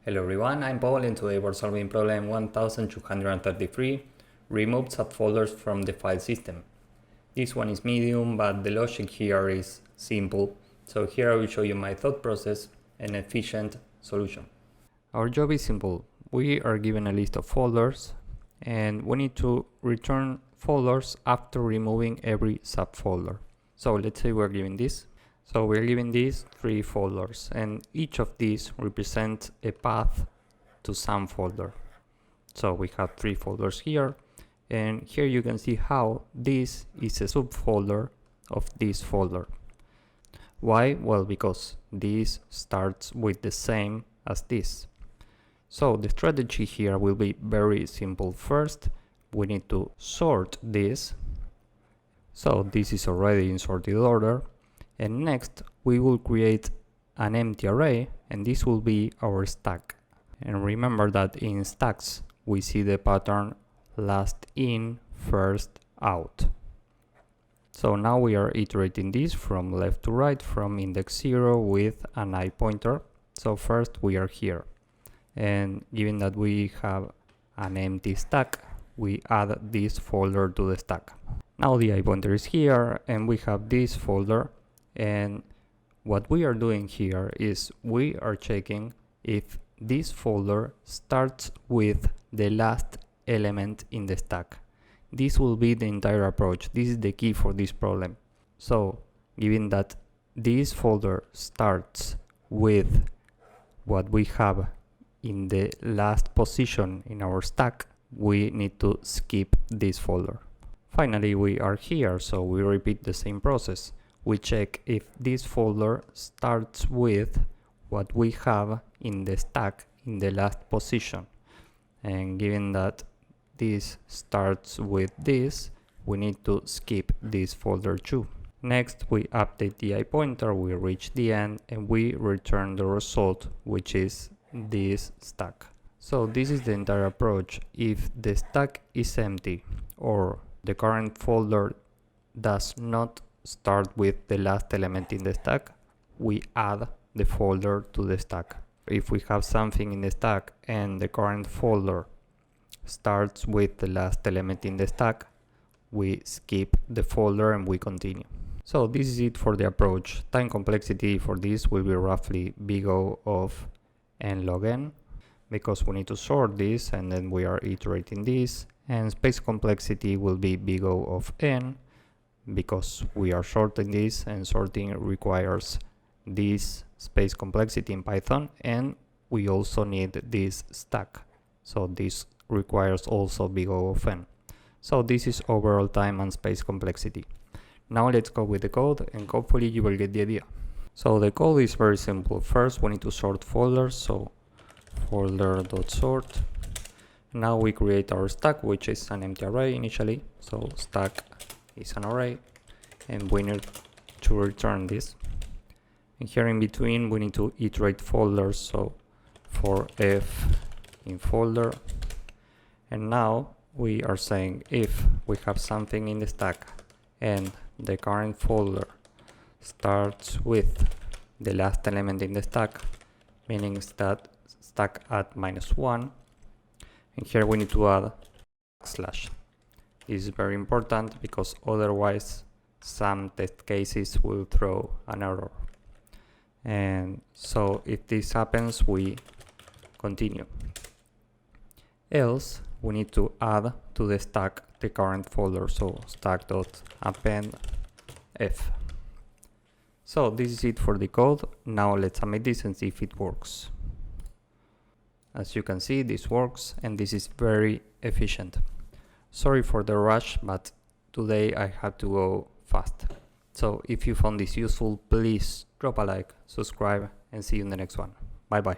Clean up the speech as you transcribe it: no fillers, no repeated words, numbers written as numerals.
Hello everyone, I'm Paul and today we're solving problem 1233, remove subfolders from the file system. This one is medium, but the logic here is simple. So here I will show you my thought process and efficient solution. Our job is simple. We are given a list of folders and we need to return folders after removing every subfolder. So let's say we're given this. So we're given these 3 folders and each of these represents a path to some folder. So we have 3 folders here, and here you can see how this is a subfolder of this folder. Why? Well, because this starts with the same as this. So the strategy here will be very simple. First, we need to sort this. So this is already in sorted order. And next we will create an empty array, and this will be our stack. And remember that in stacks we see the pattern last in, first out. So now we are iterating this from left to right from index 0 with an I pointer. So first we are here, and given that we have an empty stack, we add this folder to the stack. Now the I pointer is here and we have this folder. And what we are doing here is we are checking if this folder starts with the last element in the stack. This will be the entire approach. This is the key for this problem. So given that this folder starts with what we have in the last position in our stack, we need to skip this folder. Finally, we are here, so we repeat the same process. We check if this folder starts with what we have in the stack in the last position. And given that this starts with this, we need to skip this folder too. Next, we update the I pointer, we reach the end, and we return the result, which is this stack. So this is the entire approach. If the stack is empty or the current folder does not start with the last element in the stack, we add the folder to the stack. If we have something in the stack and the current folder starts with the last element in the stack, we skip the folder and we continue. So this is it for the approach. Time complexity for this will be roughly big O of n log n, because we need to sort this and then we are iterating this, and space complexity will be big O of n, because we are sorting this, and sorting requires this space complexity in Python, and we also need this stack, so this requires also big O of n. So this is overall time and space complexity. Now let's go with the code and hopefully you will get the idea. So the code is very simple. First we need to sort folders, so folder.sort. Now we create our stack, which is an empty array initially, so stack is an array, and we need to return this. And here in between we need to iterate folders, so for f in folder. And now we are saying if we have something in the stack and the current folder starts with the last element in the stack, meaning that stack at -1, and here we need to add /. This is very important because otherwise some test cases will throw an error. And so if this happens, we continue. Else we need to add to the stack the current folder, so stack.append f. So this is it for the code. Now let's submit this and see if it works. As you can see, this works and this is very efficient. Sorry for the rush, but today I had to go fast. So if you found this useful, please drop a like, subscribe, and see you in the next one. Bye bye.